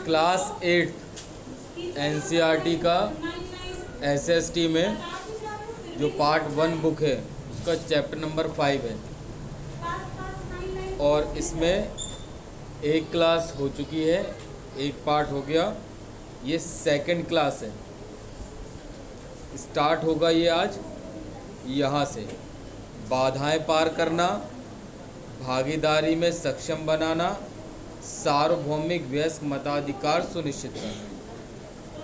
Class 8 NCERT का SST में जो पार्ट 1 बुक है उसका चैप्टर नंबर 5 है और इसमें एक क्लास हो चुकी है, एक पार्ट हो गया, ये सेकंड क्लास है। स्टार्ट होगा ये आज यहाँ से। बाधाएं पार करना, भागीदारी में सक्षम बनाना, सार्वभौमिक वयस्क मताधिकार सुनिश्चित करना।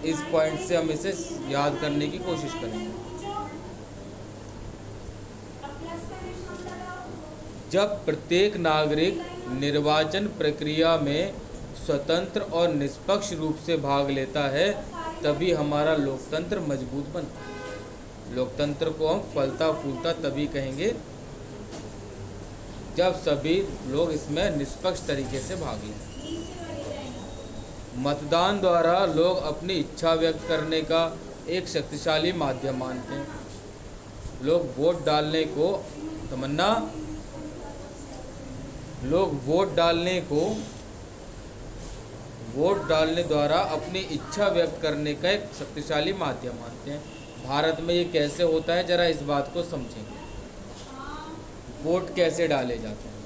इस पॉइंट से हम इसे याद करने की कोशिश करेंगे। जब प्रत्येक नागरिक निर्वाचन प्रक्रिया में स्वतंत्र और निष्पक्ष रूप से भाग लेता है तभी हमारा लोकतंत्र मजबूत बनता है। लोकतंत्र को हम फलता फूलता तभी कहेंगे जब सभी लोग इसमें निष्पक्ष तरीके से भाग लें। मतदान द्वारा लोग अपनी इच्छा व्यक्त करने का एक शक्तिशाली माध्यम मानते हैं। लोग वोट डालने को तमन्ना लोग वोट डालने द्वारा अपनी इच्छा व्यक्त करने का एक शक्तिशाली माध्यम मानते हैं। भारत में ये कैसे होता है, जरा इस बात को समझेंगे। वोट कैसे डाले जाते हैं,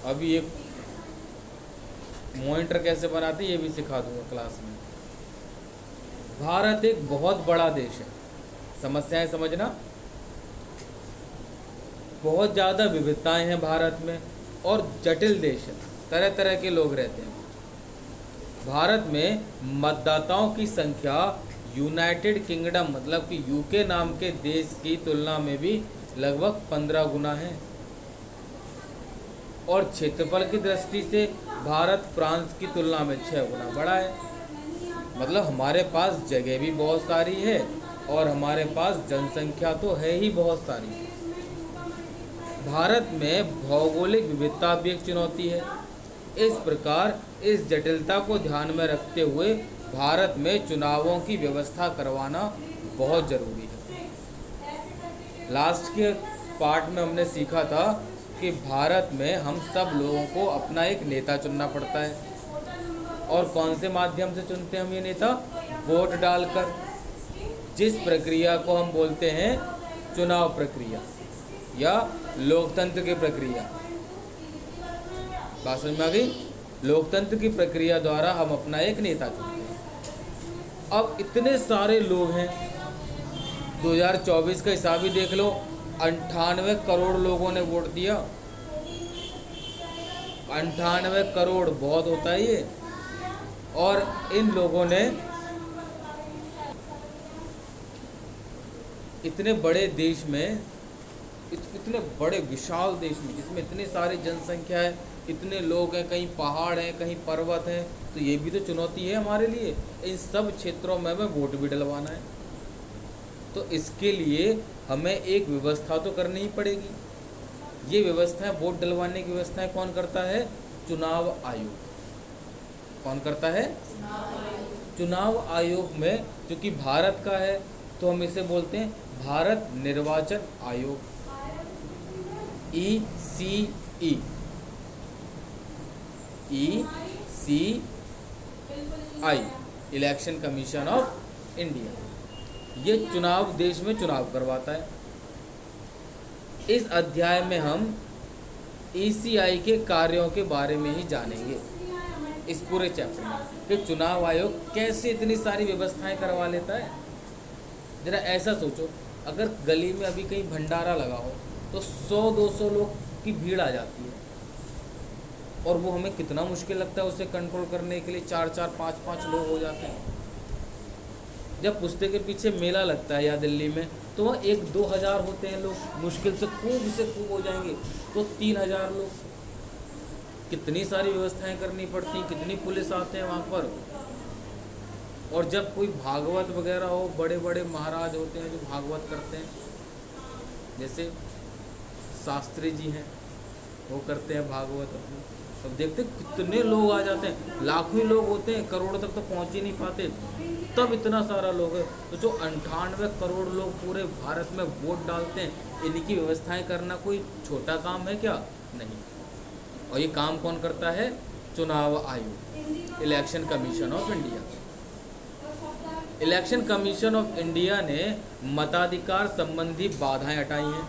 अभी एक मॉनिटर कैसे बनाते हैं ये भी सिखा दूंगा क्लास में। भारत एक बहुत बड़ा देश है, समस्याएं समझना। बहुत ज़्यादा विविधताएं हैं भारत में और जटिल देश है, तरह तरह के लोग रहते हैं। भारत में मतदाताओं की संख्या यूनाइटेड किंगडम मतलब कि यूके नाम के देश की तुलना में भी लगभग 15 गुना है और क्षेत्रफल की दृष्टि से भारत फ्रांस की तुलना में 6 गुना बड़ा है। मतलब हमारे पास जगह भी बहुत सारी है और हमारे पास जनसंख्या तो है ही बहुत सारी। भारत में भौगोलिक विविधता भी एक चुनौती है। इस प्रकार इस जटिलता को ध्यान में रखते हुए भारत में चुनावों की व्यवस्था करवाना बहुत ज़रूरी है। लास्ट के पार्ट में हमने सीखा था कि भारत में हम सब लोगों को अपना एक नेता चुनना पड़ता है और कौन से माध्यम से चुनते हैं हम ये नेता? वोट डालकर, जिस प्रक्रिया को हम बोलते हैं चुनाव प्रक्रिया या लोकतंत्र की प्रक्रिया। बात समझ में आ गई? लोकतंत्र की प्रक्रिया द्वारा हम अपना एक नेता चुनते हैं। अब इतने सारे लोग हैं, 2024 का हिसाब ही देख लो, 98 करोड़ लोगों ने वोट दिया। 98 करोड़ बहुत होता है ये। और इन लोगों ने इतने बड़े देश में, इतने बड़े विशाल देश में जिसमें इतनी सारी जनसंख्या है, इतने लोग हैं, कहीं पहाड़ हैं, कहीं पर्वत हैं, तो ये भी तो चुनौती है हमारे लिए। इन सब क्षेत्रों में हमें वोट भी डलवाना है, तो इसके लिए हमें एक व्यवस्था तो करनी ही पड़ेगी। ये व्यवस्थाएं, वोट डलवाने की व्यवस्थाएं कौन करता है? चुनाव आयोग। कौन करता है? चुनाव आयोग में, क्योंकि भारत का है तो हम इसे बोलते हैं भारत निर्वाचन आयोग, ECE। Election commission of India. ये चुनाव, देश में चुनाव करवाता है। इस अध्याय में हम ECI के कार्यों के बारे में ही जानेंगे, इस पूरे चैप्टर में, कि चुनाव आयोग कैसे इतनी सारी व्यवस्थाएं करवा लेता है। जरा ऐसा सोचो, अगर गली में अभी कहीं भंडारा लगा हो तो 100-200 लोग की भीड़ आ जाती है और वो हमें कितना मुश्किल लगता है उसे कंट्रोल करने के लिए। 4-4, 5-5 लोग हो जाते हैं। जब पुश्ते के पीछे मेला लगता है या दिल्ली में, तो वह 1-2 हज़ार होते हैं लोग, मुश्किल से खूब हो जाएंगे तो 3,000 लोग। कितनी सारी व्यवस्थाएं करनी पड़ती हैं, कितनी पुलिस आते हैं वहाँ पर। और जब कोई भागवत वगैरह हो, बड़े बड़े महाराज होते हैं जो भागवत करते हैं, जैसे शास्त्री जी हैं, वो करते हैं भागवत अपनी। अब देखते कितने लोग आ जाते हैं, लाखों ही लोग होते हैं, करोड़ तक तो पहुंच ही नहीं पाते, तब इतना सारा लोग है। तो जो 98 करोड़ लोग पूरे भारत में वोट डालते हैं, इनकी व्यवस्थाएं करना कोई छोटा काम है क्या? नहीं। और ये काम कौन करता है? चुनाव आयोग। Election commission of India. Election commission of India ने मताधिकार संबंधी बाधाएं हटाई हैं।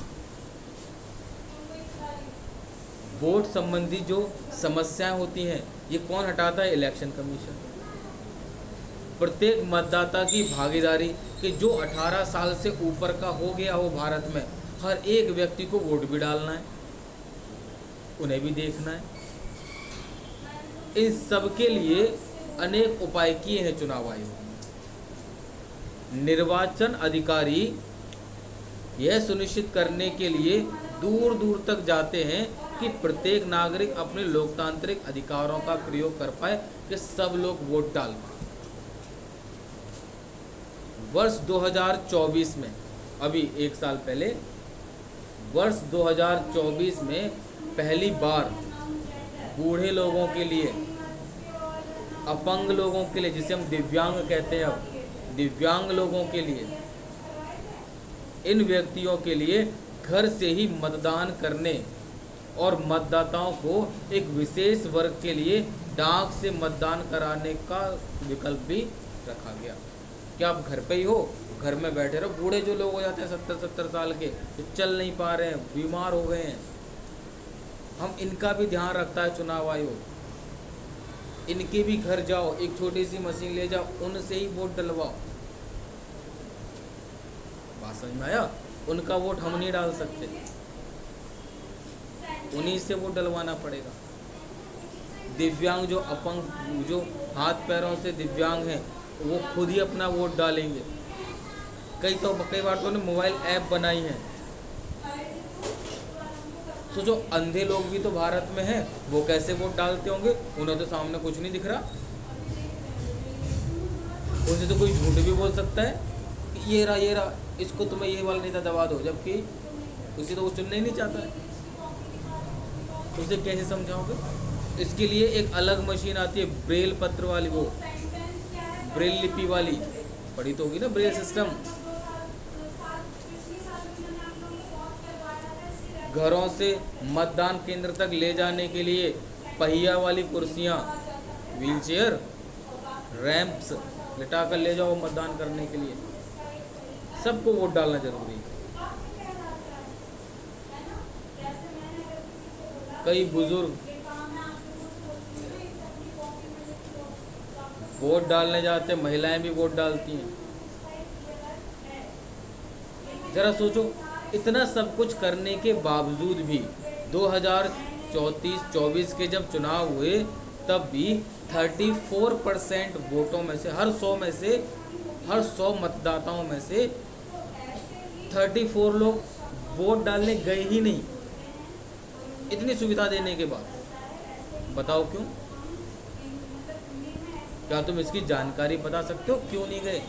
वोट संबंधी जो समस्याएं होती हैं ये कौन हटाता है? Election commission. प्रत्येक मतदाता की भागीदारी कि जो 18 साल से ऊपर का हो गया हो भारत में, हर एक व्यक्ति को वोट भी डालना है, उन्हें भी देखना है। इस सब के लिए अनेक उपाय किए हैं चुनाव आयोग। निर्वाचन अधिकारी यह सुनिश्चित करने के लिए दूर दूर तक जाते हैं कि प्रत्येक नागरिक अपने लोकतांत्रिक अधिकारों का प्रयोग कर पाए, कि सब लोग वोट डाल पाए। वर्ष 2024 में, अभी एक साल पहले, वर्ष 2024 में पहली बार बूढ़े लोगों के लिए, अपंग लोगों के लिए, जिसे हम दिव्यांग कहते हैं, अब दिव्यांग लोगों के लिए, इन व्यक्तियों के लिए घर से ही मतदान करने और मतदाताओं को एक विशेष वर्ग के लिए डाक से मतदान कराने का विकल्प भी रखा गया। क्या आप घर पे ही हो, घर में बैठे रहो। बूढ़े जो लोग हो जाते हैं 70-70 साल के, जो चल नहीं पा रहे हैं, बीमार हो गए हैं, हम इनका भी ध्यान रखता है चुनाव आयोग। इनके भी घर जाओ, एक छोटी सी मशीन ले जाओ, उनसे ही वोट डलवाओ। बात समझ में आया? उनका वोट हम नहीं डाल सकते, उन्हीं से वोट डलवाना पड़ेगा। दिव्यांग जो अपंग, जो हाथ पैरों से दिव्यांग हैं, वो खुद ही अपना वोट डालेंगे। कई बार तो उन्होंने मोबाइल ऐप बनाई है। सोचो, अंधे लोग भी तो भारत में हैं, वो कैसे वोट डालते होंगे? उन्हें तो सामने कुछ नहीं दिख रहा, उनसे तो कोई झूठ भी बोल सकता है कि ये रहा, इसको तुम्हें ये वाला नेता दबा दो, जबकि उसे तो वो चुनना ही नहीं चाहता है। उसे कैसे समझाओगे? इसके लिए एक अलग मशीन आती है, ब्रेल पत्र वाली, वो ब्रेल लिपि वाली, पढ़ी तो होगी ना, ब्रेल सिस्टम। घरों से मतदान केंद्र तक ले जाने के लिए पहिया वाली कुर्सियाँ, व्हील चेयर, रैंप्स लिटा कर ले जाओ मतदान करने के लिए। सबको वोट डालना जरूरी है। कई बुजुर्ग वोट डालने जाते, महिलाएं भी वोट डालती हैं। जरा सोचो, इतना सब कुछ करने के बावजूद भी 2024 के जब चुनाव हुए, तब भी 34% वोटों में से, हर 100 मतदाताओं में से 34 लोग वोट डालने गए ही नहीं। इतनी सुविधा देने के बाद बताओ क्यों? क्या तुम इसकी जानकारी बता सकते हो क्यों नहीं गए?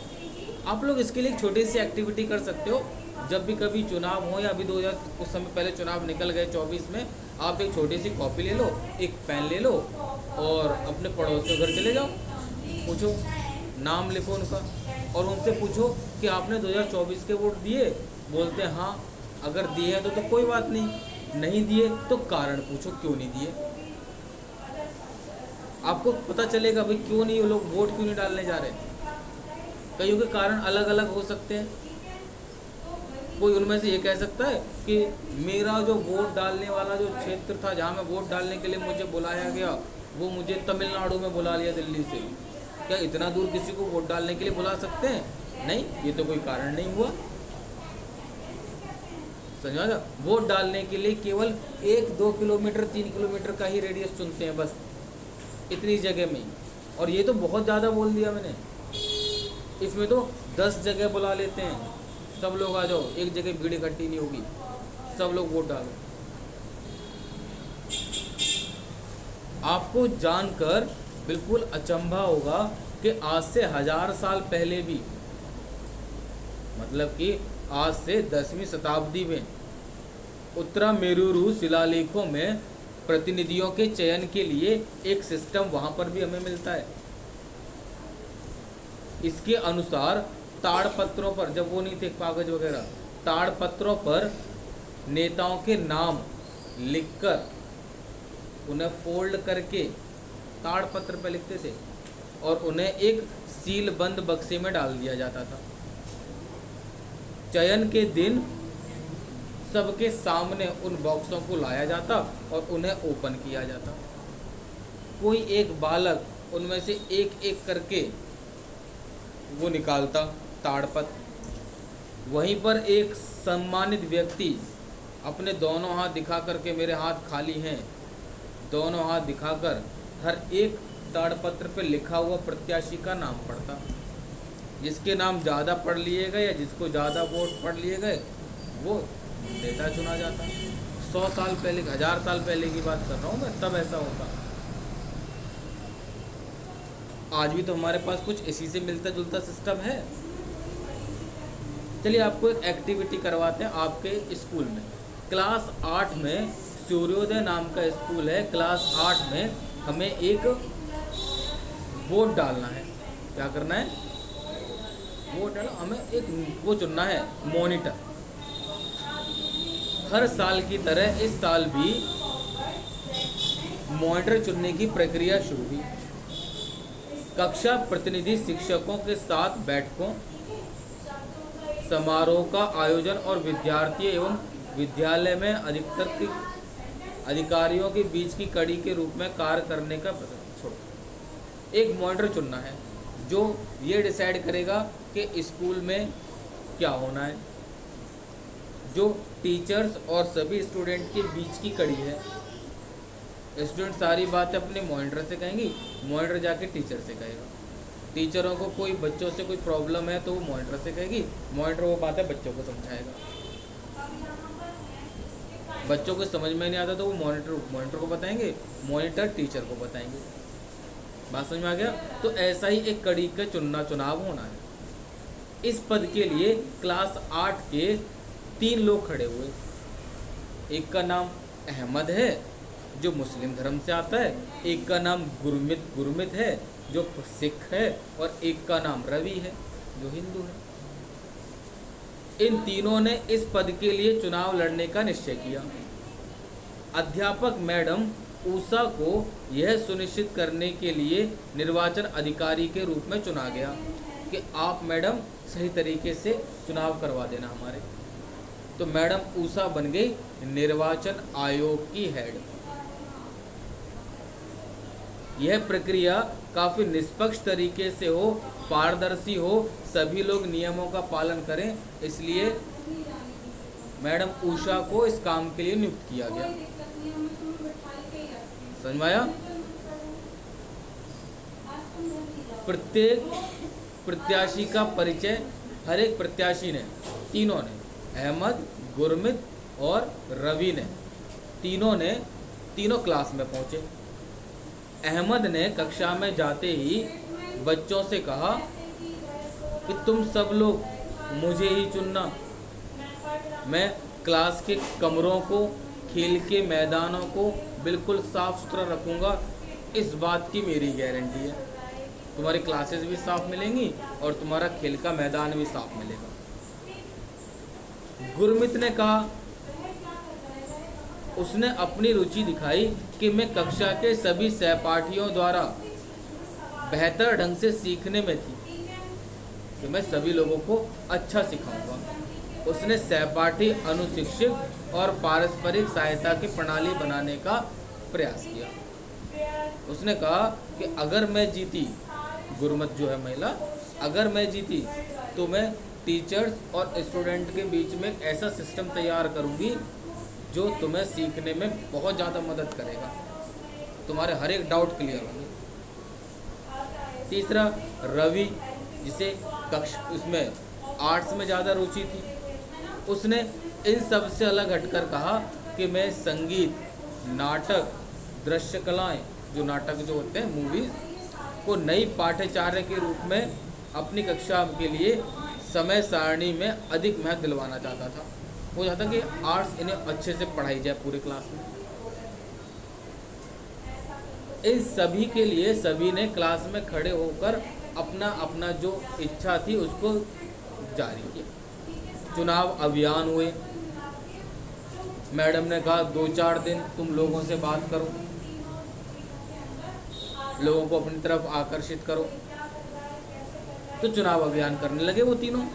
आप लोग इसके लिए एक छोटी सी एक्टिविटी कर सकते हो। जब भी कभी चुनाव हो, या अभी 2000 कुछ समय पहले चुनाव निकल गए 24 में, आप एक छोटी सी कॉपी ले लो, एक पेन ले लो और अपने पड़ोसियों घर चले जाओ, पूछो, नाम लिखो उनका और उनसे पूछो कि आपने 2024 के वोट दिए? बोलते हैं हाँ। अगर दिए हैं तो कोई बात नहीं दिए तो कारण पूछो क्यों नहीं दिए। आपको पता चलेगा भाई क्यों नहीं, वो लोग वोट क्यों नहीं डालने जा रहे। कईयों के कारण अलग अलग हो सकते हैं। कोई उनमें से ये कह सकता है कि मेरा जो वोट डालने वाला जो क्षेत्र था, जहाँ मैं वोट डालने के लिए मुझे बुलाया गया, वो मुझे तमिलनाडु में बुला लिया दिल्ली से। क्या इतना दूर किसी को वोट डालने के लिए बुला सकते हैं? नहीं, ये तो कोई कारण नहीं हुआ। समझा? वोट डालने के लिए केवल 1-2 किलोमीटर 3 किलोमीटर का ही रेडियस चुनते हैं, बस इतनी जगह में। और ये तो बहुत ज़्यादा बोल दिया मैंने। इसमें तो 10 जगह बुला लेते हैं, सब लोग आ जाओ, एक जगह भीड़ इकट्ठी नहीं होगी, सब लोग वोट डालो। आपको जानकर बिल्कुल अचंभा होगा कि आज से 1000 साल पहले भी, मतलब कि आज से 10वीं शताब्दी में उत्तरामेरुरु शिलालेखों में प्रतिनिधियों के चयन के लिए एक सिस्टम वहाँ पर भी हमें मिलता है। इसके अनुसार ताड़पत्रों पर, जब वो नहीं थे कागज वगैरह, ताड़पत्रों पर नेताओं के नाम लिखकर उन्हें फोल्ड करके ताड़पत्र पे लिखते थे और उन्हें एक सील बंद बक्से में डाल दिया जाता था। चयन के दिन सबके सामने उन बॉक्सों को लाया जाता और उन्हें ओपन किया जाता। कोई एक बालक उनमें से एक एक करके वो निकालता ताड़पत्र। वहीं पर एक सम्मानित व्यक्ति अपने दोनों हाथ दिखा करके, मेरे हाथ खाली हैं, दोनों हाथ दिखाकर हर एक ताड़पत्र पर लिखा हुआ प्रत्याशी का नाम पढ़ता। जिसके नाम ज़्यादा पढ़ लिए गए या जिसको ज़्यादा वोट पढ़ लिए गए वो नेता चुना जाता। 100 साल पहले, 1000 साल पहले की बात कर रहा हूँ मैं, तब ऐसा होता। आज भी तो हमारे पास कुछ इसी से मिलता जुलता सिस्टम है। चलिए आपको एक एक्टिविटी करवाते हैं आपके स्कूल में। क्लास 8 में सूर्योदय नाम का स्कूल है। क्लास 8 में हमें एक वोट डालना है। क्या करना है? वोट डालना। हमें एक वो चुनना है, मॉनिटर। हर साल की तरह इस साल भी मॉनिटर चुनने की प्रक्रिया शुरू हुई। कक्षा प्रतिनिधि शिक्षकों के साथ बैठकों, समारोह का आयोजन और विद्यार्थी एवं विद्यालय में अधिकारियों के बीच की कड़ी के रूप में कार्य करने का एक मॉनिटर चुनना है जो ये डिसाइड करेगा कि स्कूल में क्या होना है, जो टीचर्स और सभी स्टूडेंट के बीच की कड़ी है। स्टूडेंट सारी बातें अपने मॉनिटर से कहेंगी, मॉनिटर जाके टीचर से कहेगा। टीचरों को कोई बच्चों से कोई प्रॉब्लम है तो वो मॉनिटर से कहेगी, मॉनिटर वो बातें बच्चों को समझाएगा। बच्चों को समझ में नहीं आता तो वो मॉनिटर को बताएंगे, मॉनिटर टीचर को बताएंगे। बात समझ में आ गया? तो ऐसा ही एक कड़ी का चुनाव होना है। इस पद के लिए क्लास 8 के 3 लोग खड़े हुए। एक का नाम अहमद है जो मुस्लिम धर्म से आता है, एक का नाम गुरमित है जो सिख है, और एक का नाम रवि है जो हिंदू है। इन तीनों ने इस पद के लिए चुनाव लड़ने का निश्चय किया। अध्यापक मैडम ऊषा को यह सुनिश्चित करने के लिए निर्वाचन अधिकारी के रूप में चुना गया कि आप मैडम सही तरीके से चुनाव करवा देना हमारे। तो मैडम ऊषा बन गई निर्वाचन आयोग की हेड। यह प्रक्रिया काफ़ी निष्पक्ष तरीके से हो, पारदर्शी हो, सभी लोग नियमों का पालन करें, इसलिए मैडम ऊषा को इस काम के लिए नियुक्त किया गया। समझ में आया? प्रत्येक प्रत्याशी का परिचय हर एक प्रत्याशी ने, तीनों ने, अहमद, गुरमित और रवि ने, तीनों क्लास में पहुंचे। अहमद ने कक्षा में जाते ही बच्चों से कहा कि तुम सब लोग मुझे ही चुनना। मैं क्लास के कमरों को, खेल के मैदानों को बिल्कुल साफ सुथरा रखूँगा, इस बात की मेरी गारंटी है। तुम्हारी क्लासेस भी साफ मिलेंगी और तुम्हारा खेल का मैदान भी साफ मिलेगा। गुरमित ने कहा, उसने अपनी रुचि दिखाई कि मैं कक्षा के सभी सहपाठियों द्वारा बेहतर ढंग से सीखने में थी, कि मैं सभी लोगों को अच्छा सिखाऊंगा। उसने सहपाठी अनुशिक्षक और पारस्परिक सहायता की प्रणाली बनाने का प्रयास किया। उसने कहा कि अगर मैं जीती, गुरमत जो है महिला, अगर मैं जीती तो मैं टीचर्स और स्टूडेंट के बीच में एक ऐसा सिस्टम तैयार करूंगी जो तुम्हें सीखने में बहुत ज़्यादा मदद करेगा, तुम्हारे हर एक डाउट क्लियर होंगे। तीसरा, रवि, जिसे उसमें आर्ट्स में ज़्यादा रुचि थी, उसने इन सब से अलग हटकर कहा कि मैं संगीत, नाटक, दृश्य कलाएँ, जो नाटक जो होते हैं, मूवीज़ को नई पाठ्यचर्या के रूप में अपनी कक्षा के लिए समय सारणी में अधिक महत्व दिलवाना चाहता था। वो चाहता कि आर्ट्स इन्हें अच्छे से पढ़ाई जाए पूरे क्लास में। इन सभी के लिए सभी ने क्लास में खड़े होकर अपना अपना जो इच्छा थी उसको जारी किया। चुनाव अभियान हुए। मैडम ने कहा 2-4 दिन तुम लोगों से बात करो। लोगों को अपनी तरफ आकर्षित करो। तो चुनाव अभियान करने लगे वो तीनों।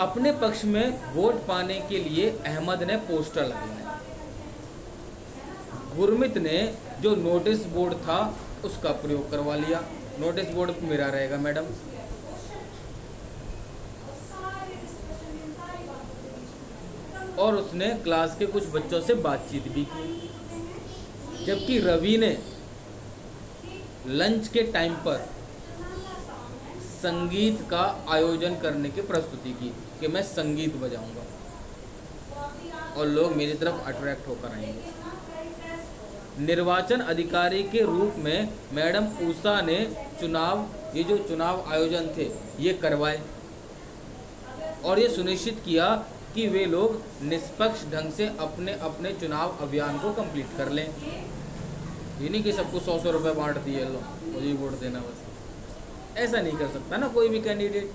अपने पक्ष में वोट पाने के लिए अहमद ने पोस्टर लगवाए। गुरमीत ने जो नोटिस बोर्ड था उसका प्रयोग करवा लिया। नोटिस बोर्ड मेरा रहेगा मैडम। और उसने क्लास के कुछ बच्चों से बातचीत भी की। जबकि रवि ने लंच के टाइम पर संगीत का आयोजन करने की प्रस्तुति की कि मैं संगीत बजाऊंगा और लोग मेरी तरफ अट्रैक्ट होकर आएंगे। निर्वाचन अधिकारी के रूप में मैडम उषा ने ये जो चुनाव आयोजन थे ये करवाए और ये सुनिश्चित किया कि वे लोग निष्पक्ष ढंग से अपने अपने चुनाव अभियान को कंप्लीट कर लें। ये नहीं कि सबको 100 रुपये बांट दिए, लो मुझे वोट देना, बस ऐसा नहीं कर सकता ना कोई भी कैंडिडेट।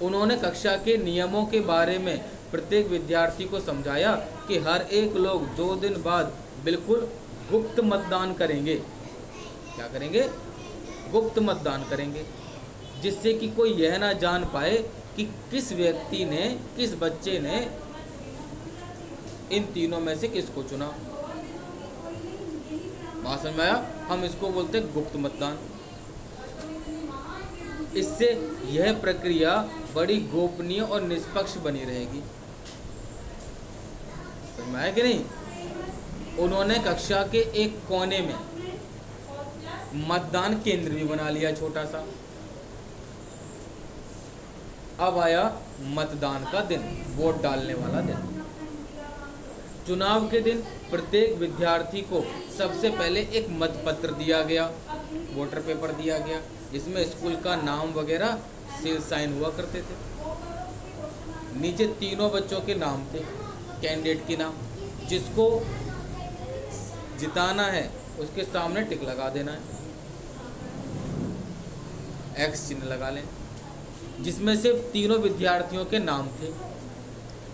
उन्होंने कक्षा के नियमों के बारे में प्रत्येक विद्यार्थी को समझाया कि हर एक लोग 2 दिन बाद बिल्कुल गुप्त मतदान करेंगे। क्या करेंगे? गुप्त मतदान करेंगे, जिससे कि कोई यह ना जान पाए कि किस व्यक्ति ने, किस बच्चे ने इन तीनों में से किसको चुना। बात समझ में आया? हम इसको बोलते हैं गुप्त मतदान। इससे यह प्रक्रिया बड़ी गोपनीय और निष्पक्ष बनी रहेगी। समझ में आया कि नहीं? उन्होंने कक्षा के एक कोने में मतदान केंद्र भी बना लिया, छोटा सा। अब आया मतदान का दिन, वोट डालने वाला दिन। चुनाव के दिन प्रत्येक विद्यार्थी को सबसे पहले एक मतपत्र दिया गया, वोटर पेपर दिया गया, जिसमें स्कूल का नाम वगैरह सील साइन हुआ करते थे। नीचे तीनों बच्चों के नाम थे, कैंडिडेट के नाम। जिसको जिताना है उसके सामने टिक लगा देना है, एक्स चिन्ह लगा लें। जिसमें से तीनों विद्यार्थियों के नाम थे,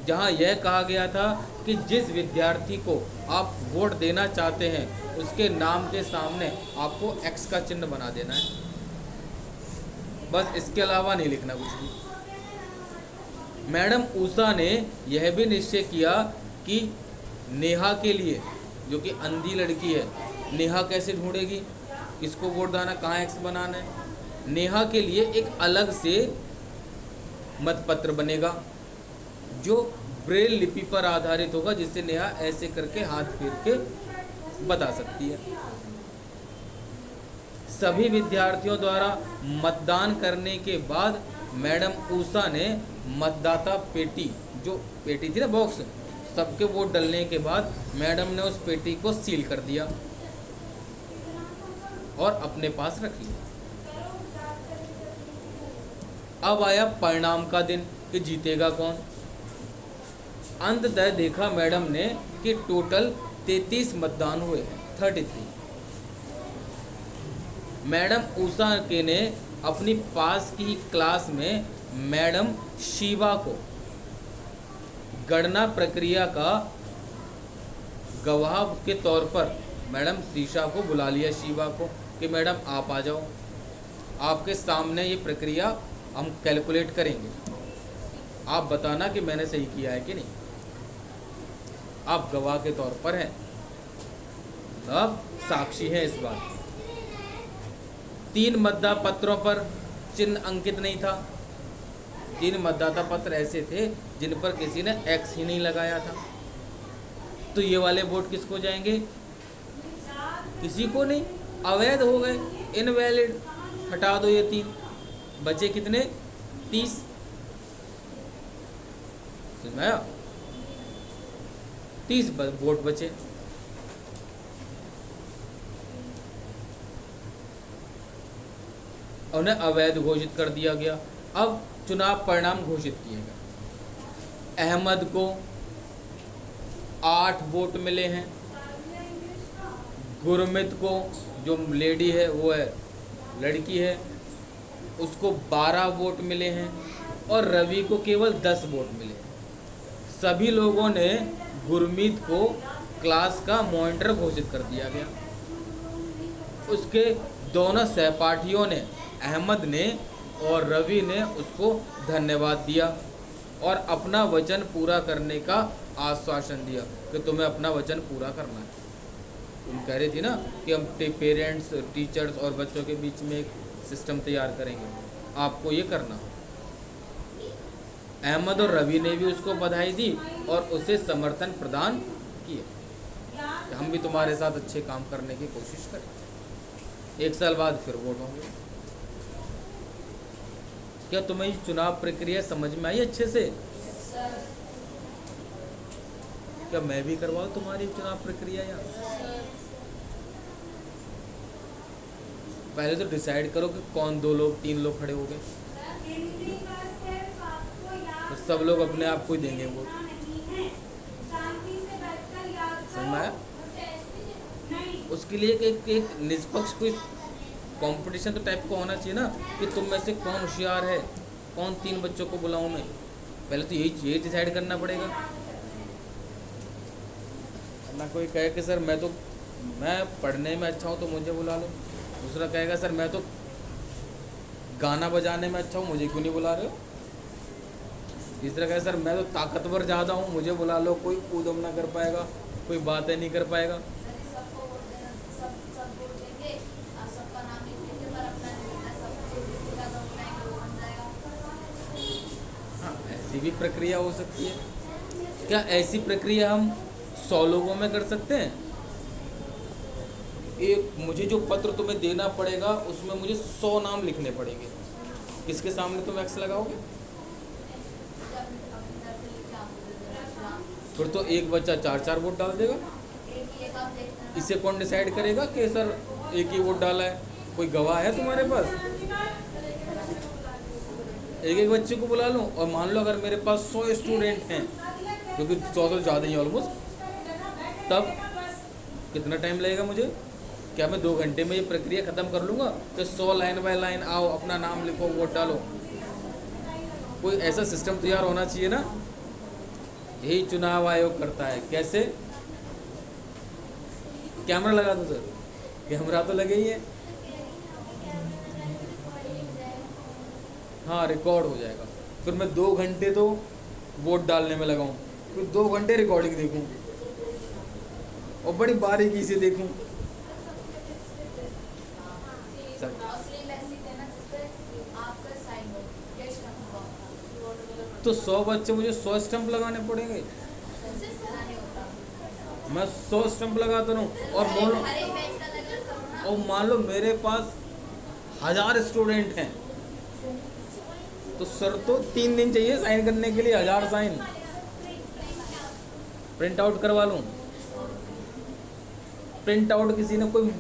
जहां यह कहा गया था कि जिस विद्यार्थी को आप वोट देना चाहते हैं उसके नाम के सामने आपको एक्स का चिन्ह बना देना है, बस इसके अलावा नहीं लिखना कुछ भी। मैडम उषा ने यह भी निश्चय किया कि नेहा के लिए, जो कि अंधी लड़की है, नेहा कैसे ढूंढेगी किसको वोट देना, कहाँ एक्स बनाना है। नेहा के लिए एक अलग से मतपत्र बनेगा जो ब्रेल लिपि पर आधारित होगा, जिससे नेहा ऐसे करके हाथ फेर के बता सकती है। सभी विद्यार्थियों द्वारा मतदान करने के बाद मैडम उषा ने मतदाता पेटी, जो पेटी थी ना बॉक्स, सबके वोट डलने के बाद मैडम ने उस पेटी को सील कर दिया और अपने पास रख लिया। अब आया परिणाम का दिन कि जीतेगा कौन। अंततः देखा मैडम ने कि टोटल 33 मतदान हुए हैं, 33। मैडम उषा के ने अपनी पास की क्लास में मैडम शिवा को गणना प्रक्रिया का गवाह के तौर पर मैडम शीशा को बुला लिया, शिवा को, कि मैडम आप आ जाओ, आपके सामने ये प्रक्रिया हम कैलकुलेट करेंगे, आप बताना कि मैंने सही किया है कि नहीं। आप गवाह के तौर पर हैं, अब साक्षी हैं इस बात। 3 मतदाता पत्रों पर चिन्ह अंकित नहीं था। 3 मतदाता पत्र ऐसे थे जिन पर किसी ने एक्स ही नहीं लगाया था। तो ये वाले वोट किसको जाएंगे? किसी को नहीं, अवैध हो गए, इनवैलिड। हटा दो ये 3, बचे कितने? 30। समझ में आया? 30 वोट बचे। उन्हें अवैध घोषित कर दिया गया। अब चुनाव परिणाम घोषित किए गए। अहमद को 8 वोट मिले हैं। गुरमीत को, जो लेडी है वो है, लड़की है, उसको 12 वोट मिले हैं और रवि को केवल 10 वोट मिले। सभी लोगों ने गुरमीत को क्लास का मॉनिटर घोषित कर दिया गया। उसके दोनों सहपाठियों ने, अहमद ने और रवि ने, उसको धन्यवाद दिया और अपना वचन पूरा करने का आश्वासन दिया कि तुम्हें अपना वचन पूरा करना है। तुम कह रही थी ना कि हम पेरेंट्स, टीचर्स और बच्चों के बीच में एक सिस्टम तैयार करेंगे, आपको ये करना। अहमद और रवि ने भी उसको बधाई दी और उसे समर्थन प्रदान किया कि हम भी तुम्हारे साथ अच्छे काम करने की कोशिश करें। 1 साल बाद फिर वोट होंगे। क्या तुम्हें ये चुनाव प्रक्रिया समझ में आई अच्छे से? क्या मैं भी करवाऊं तुम्हारी चुनाव प्रक्रिया? या पहले तो डिसाइड करो कि कौन 2 लोग 3 लोग खड़े हो गए, तो सब लोग अपने आप को ही देंगे वोट। समझ में आया? उसके लिए एक निष्पक्ष कोई कंपटीशन तो टाइप का होना चाहिए ना कि तुम में से कौन होशियार है, कौन 3 बच्चों को बुलाऊं मैं। पहले तो यही डिसाइड करना पड़ेगा। ना कोई कहे कि सर मैं पढ़ने में अच्छा हूँ तो मुझे बुला लो, दूसरा कहेगा सर मैं तो गाना बजाने में अच्छा हूँ, मुझे क्यों नहीं बुला रहे हो, तीसरा कहे सर मैं तो ताकतवर ज़्यादा हूँ, मुझे बुला लो, कोई कूदम ना कर पाएगा, कोई बातें नहीं कर पाएगा। हाँ, ऐसी भी प्रक्रिया हो सकती है। क्या ऐसी प्रक्रिया हम 100 लोगों में कर सकते हैं? एक मुझे जो पत्र तुम्हें देना पड़ेगा उसमें मुझे 100 नाम लिखने पड़ेंगे। किसके सामने तुम एक्स लगाओगे? फिर तो एक बच्चा 4-4 वोट डाल देगा। इसे कौन डिसाइड करेगा कि सर एक ही वोट डाला है? कोई गवाह है तुम्हारे पास? एक बच्चे को बुला लूँ और मान लो अगर मेरे पास 100 स्टूडेंट हैं, क्योंकि 100 से ज़्यादा ही ऑलमोस्ट, तब कितना टाइम लगेगा मुझे? क्या मैं 2 घंटे में ये प्रक्रिया ख़त्म कर लूँगा? तो 100 लाइन बाय लाइन आओ, अपना नाम लिखो, वोट डालो। कोई ऐसा सिस्टम तैयार होना चाहिए ना। यही चुनाव आयोग करता है। कैसे? कैमरा लगा दो सर। कैमरा तो लगे ही है। हाँ, रिकॉर्ड हो जाएगा। फिर मैं 2 घंटे तो वोट डालने में लगाऊं, फिर 2 घंटे रिकॉर्डिंग देखूं और बड़ी बारीकी से देखूं। तो 100 बच्चे, मुझे 100 स्टंप लगाने पड़ेंगे। मैं 100 स्टंप लगाता रहूं और मान लो मेरे पास 1000 स्टूडेंट हैं, तो सर तो 3 दिन चाहिए साइन करने के लिए। 1000 साइन प्रिंट आउट करवा लूँ। प्रिंट आउट किसी ने, कोई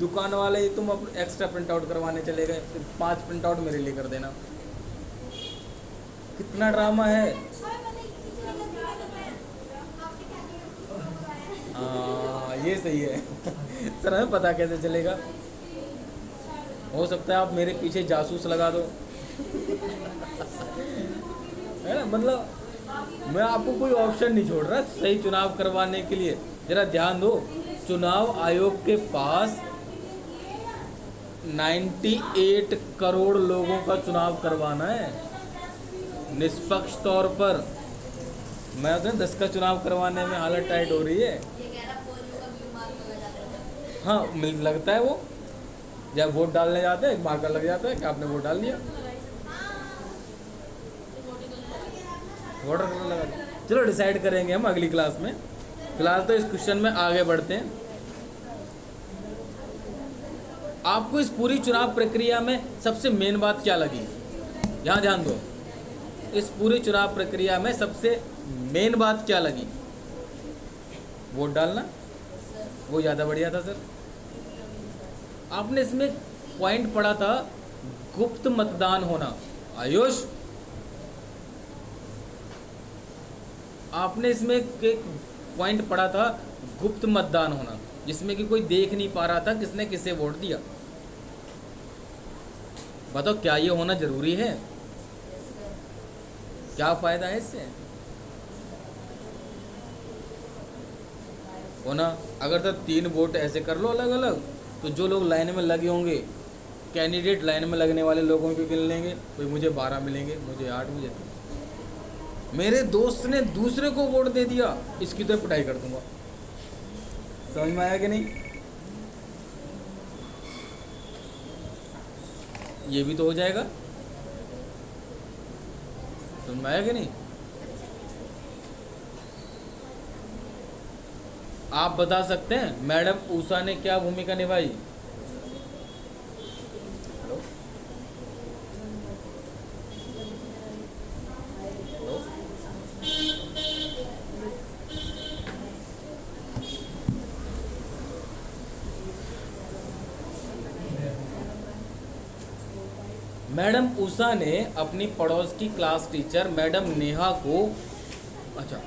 दुकान वाले ही तुम एक्स्ट्रा प्रिंट आउट करवाने चले गए, फिर 5 प्रिंट आउट मेरे लिए कर देना। कितना ड्रामा है। हाँ, ये सही है। सर हमें पता कैसे चलेगा? हो सकता है आप मेरे पीछे जासूस लगा दो, है ना। मतलब मैं आपको कोई ऑप्शन नहीं छोड़ रहा सही चुनाव करवाने के लिए। जरा ध्यान दो, चुनाव आयोग के पास 98 करोड़ लोगों का चुनाव करवाना है निष्पक्ष तौर पर। मैं तो 10 का चुनाव करवाने में हालत टाइट हो रही है। हाँ, लगता है वो जब वोट डालने जाते हैं एक मार्कर लग जाता है कि आपने वोट डाल दिया, वोटर लगा दिया। चलो डिसाइड करेंगे हम अगली क्लास में। फिलहाल तो इस क्वेश्चन में आगे बढ़ते हैं। आपको इस पूरी चुनाव प्रक्रिया में सबसे मेन बात क्या लगी? यहाँ ध्यान दो। इस पूरी चुनाव प्रक्रिया में सबसे मेन बात क्या लगी? वोट डालना, वो ज़्यादा बढ़िया था सर। आपने इसमें पॉइंट पढ़ा था गुप्त मतदान होना। आयुष, आपने इसमें एक पॉइंट पढ़ा था गुप्त मतदान होना, जिसमें कि कोई देख नहीं पा रहा था किसने किसे वोट दिया। बताओ, क्या ये होना जरूरी है? क्या फ़ायदा है इससे? हो ना। अगर तो 3 वोट ऐसे कर लो अलग अलग, तो जो लोग लाइन में लगे होंगे, कैंडिडेट लाइन में लगने वाले लोगों को गिन लेंगे, कोई मुझे 12 मिलेंगे, मुझे 8, मुझे 3। मेरे दोस्त ने दूसरे को वोट दे दिया, इसकी तो पिटाई कर दूंगा। समझ में आया कि नहीं? ये भी तो हो जाएगा। समझ में आया कि नहीं? आप बता सकते हैं मैडम उषा ने क्या भूमिका निभाई? हेलो हेलो, मैडम उषा ने अपनी पड़ोस की क्लास टीचर मैडम नेहा को, अच्छा,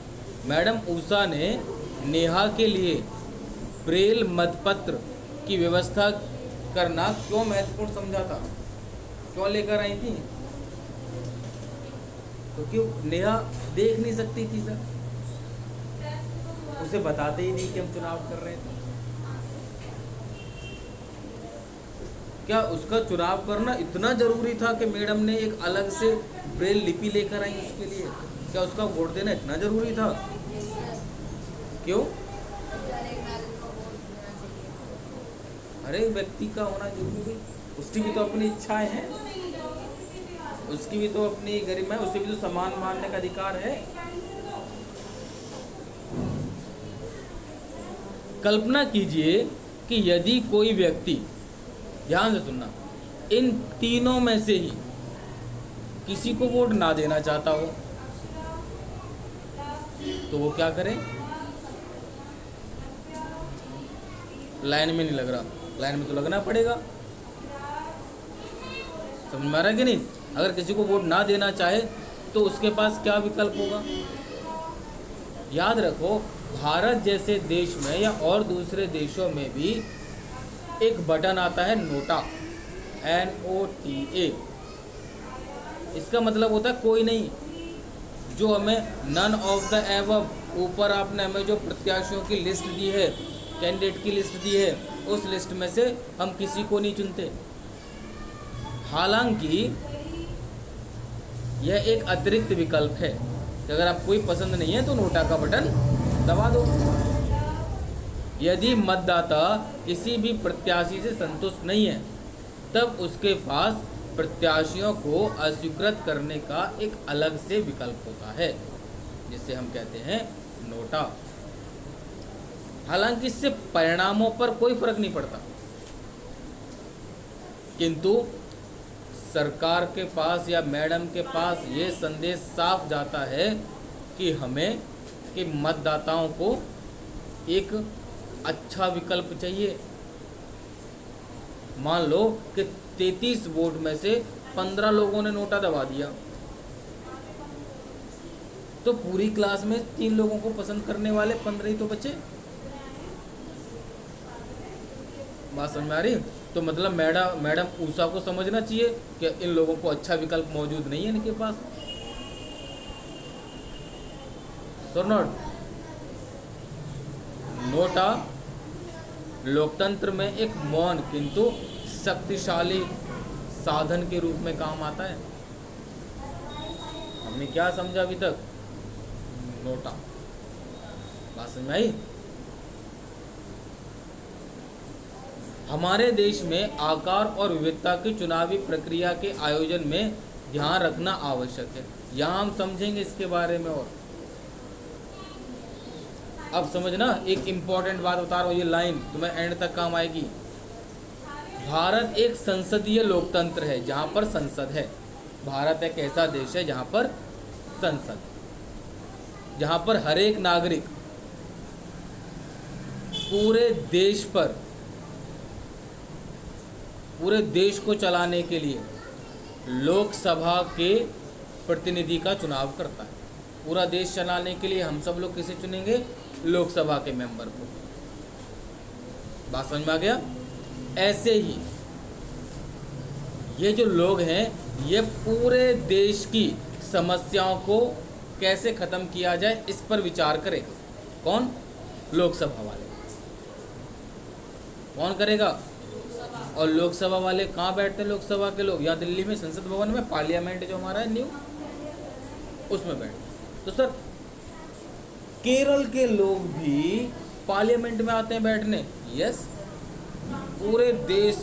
मैडम उषा ने नेहा के लिए ब्रेल मतपत्र की व्यवस्था करना क्यों महत्वपूर्ण समझा था? क्यों लेकर आई थी? तो क्यों नेहा देख नहीं सकती थी सर? उसे बताते ही नहीं कि हम चुनाव कर रहे थे। क्या उसका चुनाव करना इतना जरूरी था कि मैडम ने एक अलग से ब्रेल लिपि लेकर आई उसके लिए? क्या उसका वोट देना इतना जरूरी था? क्यों? हर एक व्यक्ति का होना जरूरी, उसकी भी तो अपनी इच्छाएं हैं, उसकी भी तो अपनी गरिमा है, उसे भी तो सम्मान मानने का अधिकार है। कल्पना कीजिए कि यदि कोई व्यक्ति, ध्यान से सुनना, इन तीनों में से ही किसी को वोट ना देना चाहता हो, तो वो क्या करे? लाइन में नहीं लग रहा, लाइन में तो लगना पड़ेगा। समझ में आ रहा है कि नहीं? अगर किसी को वोट ना देना चाहे तो उसके पास क्या विकल्प होगा? याद रखो, भारत जैसे देश में या और दूसरे देशों में भी एक बटन आता है नोटा, NOTA। इसका मतलब होता है कोई नहीं। जो हमें नन ऑफ द एबव, ऊपर आपने हमें जो प्रत्याशियों की लिस्ट दी है, कैंडिडेट की लिस्ट दी है, उस लिस्ट में से हम किसी को नहीं चुनते। हालांकि यह एक अतिरिक्त विकल्प है कि अगर आप कोई पसंद नहीं है तो नोटा का बटन दबा दो। यदि मतदाता किसी भी प्रत्याशी से संतुष्ट नहीं है, तब उसके पास प्रत्याशियों को अस्वीकृत करने का एक अलग से विकल्प होता है, जिसे हम कहते हैं नोटा। हालांकि इससे परिणामों पर कोई फर्क नहीं पड़ता, किंतु सरकार के पास या मैडम के पास ये संदेश साफ जाता है कि हमें, कि मतदाताओं को एक अच्छा विकल्प चाहिए। मान लो कि 33 वोट में से 15 लोगों ने नोटा दबा दिया, तो पूरी क्लास में 3 लोगों को पसंद करने वाले 15 ही तो बचे। बात समझ में आ रही? तो मतलब मैडम उषा को समझना चाहिए कि इन लोगों को अच्छा विकल्प मौजूद नहीं है इनके पास। सो नॉट, नोटा लोकतंत्र में एक मौन किंतु शक्तिशाली साधन के रूप में काम आता है। हमने क्या समझा अभी तक? नोटा। बात समझ में आई? हमारे देश में आकार और विविधता की चुनावी प्रक्रिया के आयोजन में ध्यान रखना आवश्यक है। यहाँ हम समझेंगे इसके बारे में। और अब समझना, एक इम्पॉर्टेंट बात बता रहा हूँ, ये लाइन तुम्हें एंड तक काम आएगी। भारत एक संसदीय लोकतंत्र है जहाँ पर संसद है। भारत एक ऐसा देश है जहाँ पर संसद, जहाँ पर हर एक नागरिक पूरे देश को चलाने के लिए लोकसभा के प्रतिनिधि का चुनाव करता है। पूरा देश चलाने के लिए हम सब लोग किसे चुनेंगे? लोकसभा के मेंबर को। बात समझ में आ गया? ऐसे ही ये जो लोग हैं, ये पूरे देश की समस्याओं को कैसे ख़त्म किया जाए इस पर विचार करें। कौन? लोकसभा वाले। कौन करेगा? और लोकसभा वाले कहाँ बैठते हैं? लोकसभा के लोग यहाँ दिल्ली में संसद भवन में, पार्लियामेंट जो हमारा है न्यू, उसमें बैठते। तो सर केरल के लोग भी पार्लियामेंट में आते हैं बैठने? यस। पूरे देश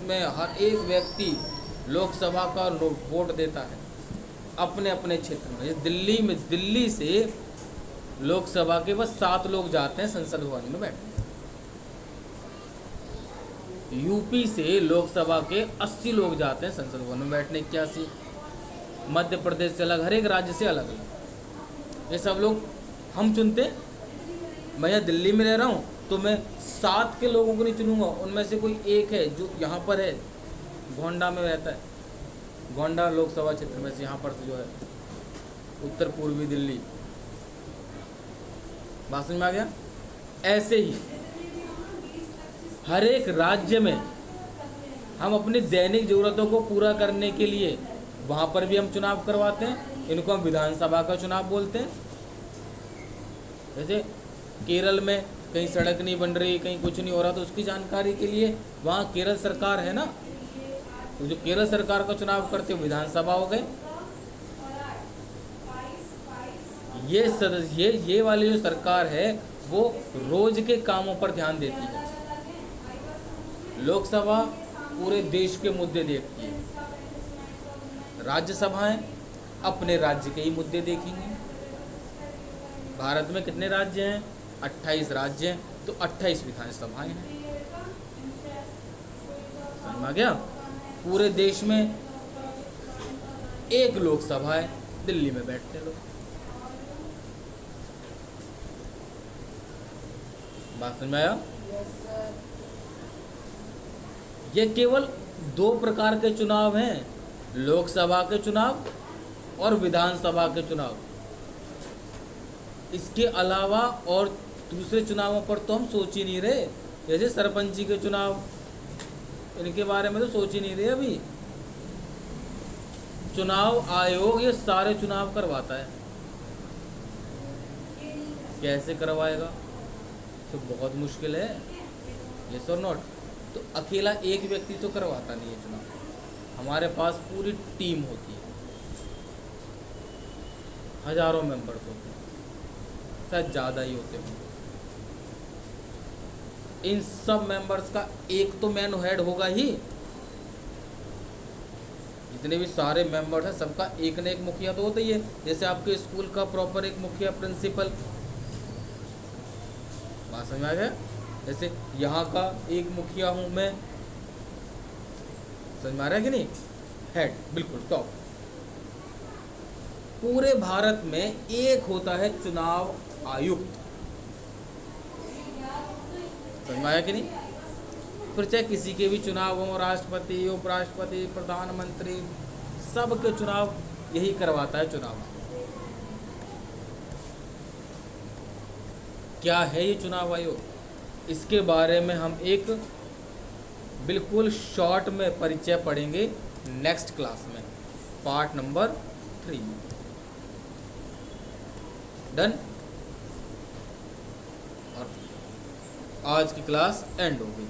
में हर एक व्यक्ति लोकसभा का वोट देता है अपने अपने क्षेत्र में। दिल्ली में, दिल्ली से लोकसभा के बस 7 लोग जाते हैं संसद भवन में बैठने। यूपी से लोकसभा के 80 लोग जाते हैं संसद भवन में बैठने, 81। मध्य प्रदेश से अलग, हर एक राज्य से अलग अलग। ये सब लोग हम चुनते हैं। मैं यहाँ दिल्ली में रह रहा हूँ तो मैं 7 के लोगों को नहीं चुनूंगा, उनमें से कोई एक है जो यहाँ पर है, गोंडा में रहता है, गोंडा लोकसभा क्षेत्र में से, यहाँ पर से जो है उत्तर पूर्वी दिल्ली। बात समझ में आ गया? ऐसे ही हर एक राज्य में हम अपनी दैनिक ज़रूरतों को पूरा करने के लिए वहाँ पर भी हम चुनाव करवाते हैं। इनको हम विधानसभा का चुनाव बोलते हैं। जैसे केरल में कहीं सड़क नहीं बन रही, कहीं कुछ नहीं हो रहा, तो उसकी जानकारी के लिए वहाँ केरल सरकार है ना, तो जो केरल सरकार का चुनाव करते हो विधानसभा हो गए। ये वाली जो सरकार है वो रोज के कामों पर ध्यान देती है। लोकसभा पूरे देश के मुद्दे देखती है, राज्यसभाएं अपने राज्य के ही मुद्दे देखेंगी। भारत में कितने राज्य हैं? 28 राज्य हैं, तो 28 विधानसभाएं हैं। समझ में आ गया? पूरे देश में एक लोकसभा है, दिल्ली में बैठते लोग। बात समझ में आया? ये केवल 2 प्रकार के चुनाव हैं, लोकसभा के चुनाव और विधानसभा के चुनाव। इसके अलावा और दूसरे चुनावों पर तो हम सोच ही नहीं रहे। जैसे सरपंची के चुनाव, इनके बारे में तो सोच ही नहीं रहे अभी। चुनाव आयोग ये सारे चुनाव करवाता है। कैसे करवाएगा? तो बहुत मुश्किल है, यस और नॉट। तो अकेला एक व्यक्ति तो करवाता नहीं है चुनाव। हमारे पास पूरी टीम होती है, हजारों मेंबर्स होते हैं, शायद ज़्यादा ही होते हैं। इन सब मेंबर्स का एक तो मैन हेड होगा ही। जितने भी सारे मेंबर्स हैं सबका एक न एक मुखिया तो होता ही है। जैसे आपके स्कूल का प्रॉपर एक मुखिया, प्रिंसिपल। बात समझ में आ गया? जैसे यहाँ का एक मुखिया हूँ मैं, समझ में आ रहा है कि नहीं? हेड बिल्कुल टॉप। पूरे भारत में एक होता है चुनाव आयुक्त। समझ में आया कि नहीं? फिर चाहे किसी के भी चुनाव हो, राष्ट्रपति, उपराष्ट्रपति, प्रधानमंत्री, सब के चुनाव यही करवाता है चुनाव। क्या है ये चुनाव आयोग? इसके बारे में हम एक बिल्कुल शॉर्ट में परिचय पढ़ेंगे नेक्स्ट क्लास में, पार्ट नंबर 3। डन? और आज की क्लास एंड हो गई।